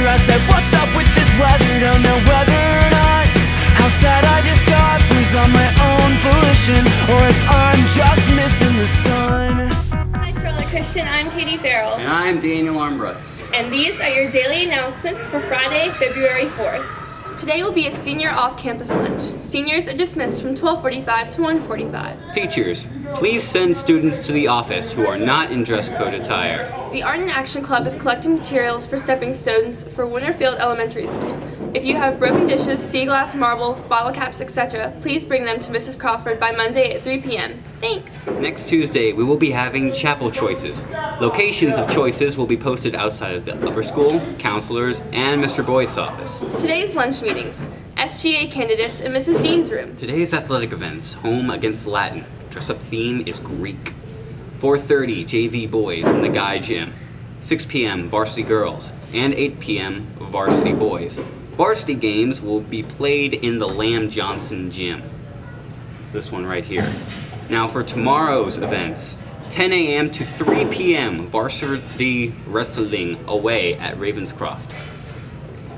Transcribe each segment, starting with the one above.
I said, what's up with this weather? Don't know whether or not how sad I just got was on my own volition, or if I'm just missing the sun. Hi Charlotte Christian, I'm Katie Farrell. And I'm Daniel Armbrust. And these are your daily announcements for Friday, February 4th. Today will be a senior off-campus lunch. Seniors are dismissed from 12:45 to 1:45. Teachers, please send students to the office who are not in dress code attire. The Art and Action Club is collecting materials for stepping stones for Winterfield Elementary School. If you have broken dishes, sea glass, marbles, bottle caps, etc., please bring them to Mrs. Crawford by Monday at 3 p.m. Thanks! Next Tuesday, we will be having chapel choices. Locations of choices will be posted outside of the upper school, counselors, and Mr. Boyd's office. Today's lunch meetings. SGA candidates in Mrs. Dean's room. Today's athletic events, home against Latin. Dress-up theme is Greek. 4:30 JV boys in the Guy Gym. 6 p.m. varsity girls, and 8 p.m. varsity boys. Varsity games will be played in the Lamb Johnson Gym. It's this one right here. Now for tomorrow's events, 10 a.m. to 3 p.m. varsity wrestling away at Ravenscroft.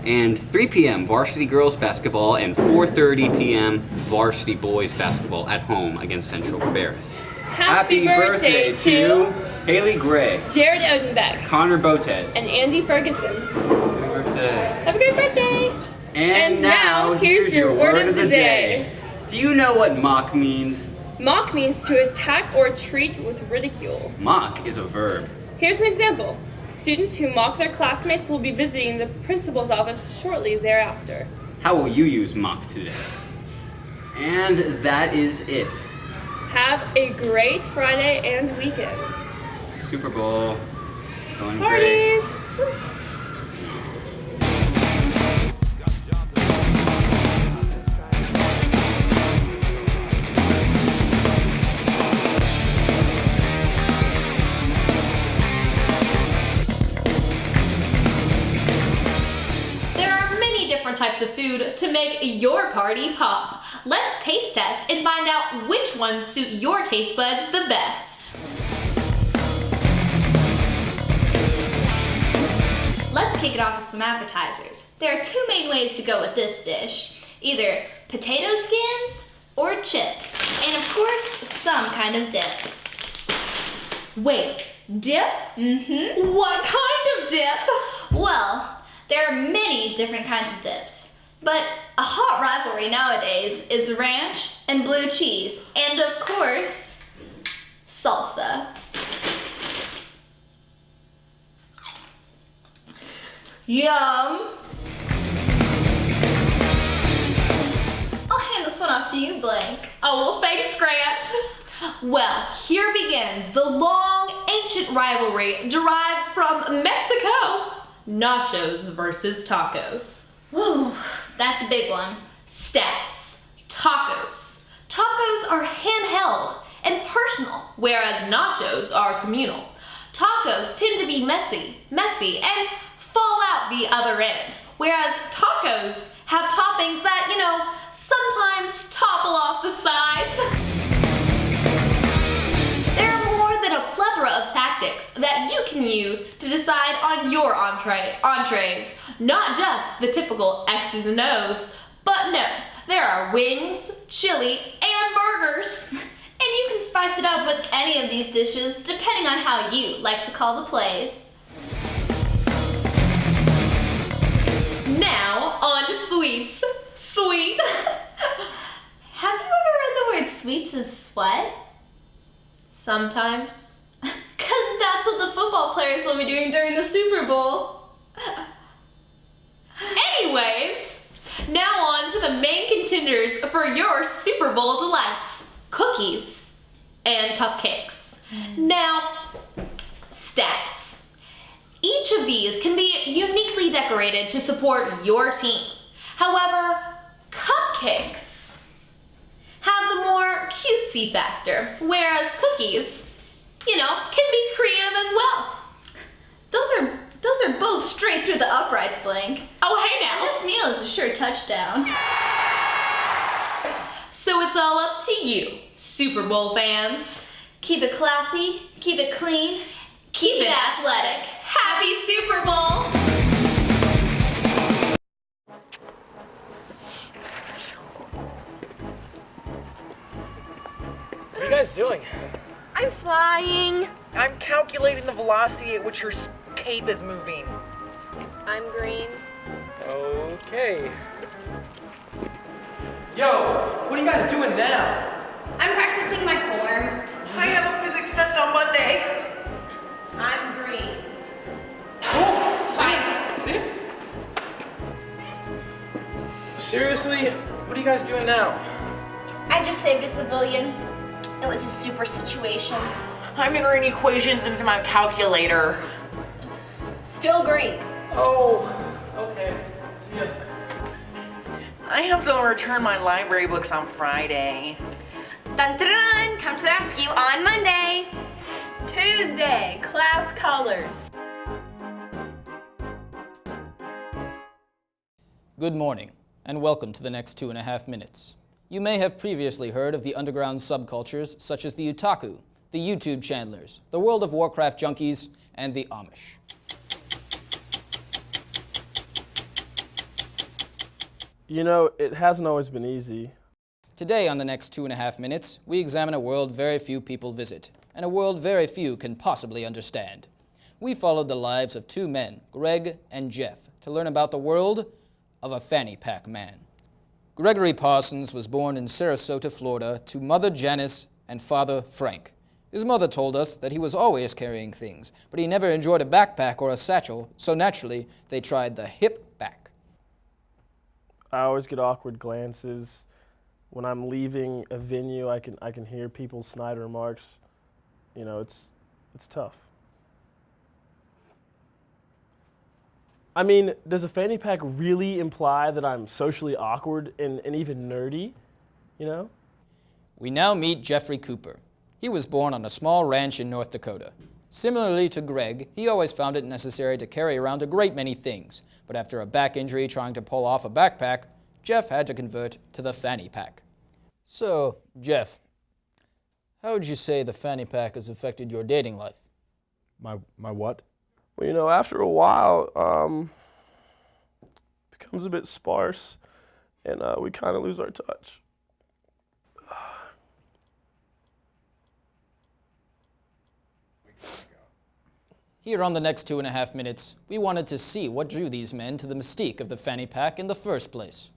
And 3 p.m. varsity girls basketball and 4:30 p.m. varsity boys basketball at home against Central Cabarrus. Happy birthday to Haley Gray, Jared Odenbeck, Connor Botez, and Andy Ferguson. Happy birthday. Have a great birthday! And now, here's your word of the day. Do you know what mock means? Mock means to attack or treat with ridicule. Mock is a verb. Here's an example. Students who mock their classmates will be visiting the principal's office shortly thereafter. How will you use mock today? And that is it. Have a great Friday and weekend. Super Bowl. Going great. Parties! Types of food to make your party pop. Let's taste test and find out which ones suit your taste buds the best. Let's kick it off with some appetizers. There are two main ways to go with this dish. Either potato skins or chips, and of course, some kind of dip. Wait, dip? Mm-hmm. What kind of dip? Well, there are many different kinds of dips, but a hot rivalry nowadays is ranch and blue cheese, and of course, salsa. Yum! I'll hand this one off to you, Blank. Oh, well, thanks, Grant. Well, here begins the long, ancient rivalry derived from Mexico. Nachos versus tacos. Woo, that's a big one. Stats. Tacos. Tacos are handheld and personal, whereas nachos are communal. Tacos tend to be messy, and fall out the other end, whereas tacos have toppings that, sometimes topple off the sides. There are more than a plethora of tactics that you can use to decide on your entrees. Not just the typical X's and O's, but no, there are wings, chili, and burgers. And you can spice it up with any of these dishes depending on how you like to call the plays. Now, on to sweets. Sweet. Have you ever read the word sweets as sweat? Sometimes. Because that's what the football players will be doing during the Super Bowl. Anyways, now on to the main contenders for your Super Bowl delights. Cookies and cupcakes. Now, stats. Each of these can be uniquely decorated to support your team. However, cupcakes have the more cutesy factor, whereas cookies, can be creative as well. Those are both straight through the uprights, Blank. Oh, hey now. And this meal is a sure touchdown. So it's all up to you, Super Bowl fans. Keep it classy, keep it clean, keep it athletic. Happy Super Bowl! What are you guys doing? I'm flying. I'm calculating the velocity at which your cape is moving. I'm green. Okay. Yo, what are you guys doing now? I'm practicing my form. I have a physics test on Monday. I'm green. Cool. Bye. See? Seriously, what are you guys doing now? I just saved a civilian. It was a super situation. I'm entering equations into my calculator. Still green. Oh, okay. See ya. I have to return my library books on Friday. Dun dun dun! Come to the rescue on Monday. Tuesday, class colors. Good morning, and welcome to the next 2.5 minutes. You may have previously heard of the underground subcultures such as the otaku, the YouTube channelers, the World of Warcraft junkies, and the Amish. You know, it hasn't always been easy. Today on the next 2.5 minutes, we examine a world very few people visit, and a world very few can possibly understand. We followed the lives of two men, Greg and Jeff, to learn about the world of a fanny pack man. Gregory Parsons was born in Sarasota, Florida, to Mother Janice and Father Frank. His mother told us that he was always carrying things, but he never enjoyed a backpack or a satchel, so naturally they tried the hip back. I always get awkward glances. When I'm leaving a venue, I can hear people's snide remarks. You know, it's tough. I mean, does a fanny pack really imply that I'm socially awkward and even nerdy, you know? We now meet Jeffrey Cooper. He was born on a small ranch in North Dakota. Similarly to Greg, he always found it necessary to carry around a great many things, but after a back injury trying to pull off a backpack, Jeff had to convert to the fanny pack. So, Jeff, how would you say the fanny pack has affected your dating life? My what? Well, you know, after a while, it becomes a bit sparse, and we kind of lose our touch. Here on the next 2.5 minutes, we wanted to see what drew these men to the mystique of the fanny pack in the first place.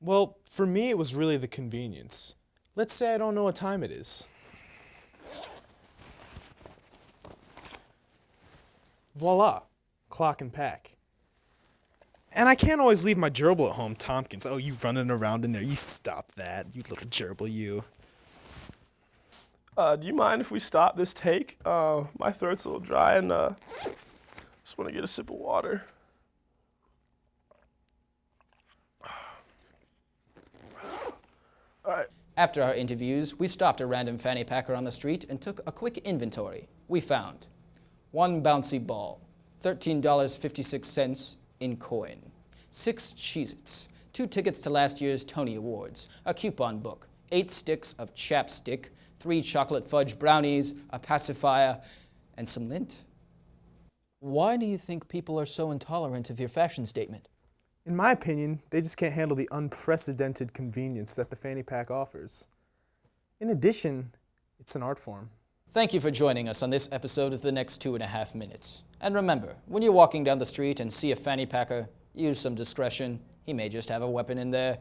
Well, for me, it was really the convenience. Let's say I don't know what time it is. Voila, clock and pack. And I can't always leave my gerbil at home, Tompkins. Oh, you running around in there. You stop that, you little gerbil, you. Do you mind if we stop this take? My throat's a little dry and just want to get a sip of water. All right. After our interviews, we stopped a random fanny packer on the street and took a quick inventory. We found one bouncy ball, $13.56 in coin, 6 Cheez-Its, 2 tickets to last year's Tony Awards, a coupon book, 8 sticks of chapstick, 3 chocolate fudge brownies, a pacifier, and some lint. Why do you think people are so intolerant of your fashion statement? In my opinion, they just can't handle the unprecedented convenience that the fanny pack offers. In addition, it's an art form. Thank you for joining us on this episode of The Next 2.5 Minutes. And remember, when you're walking down the street and see a fanny packer, use some discretion. He may just have a weapon in there.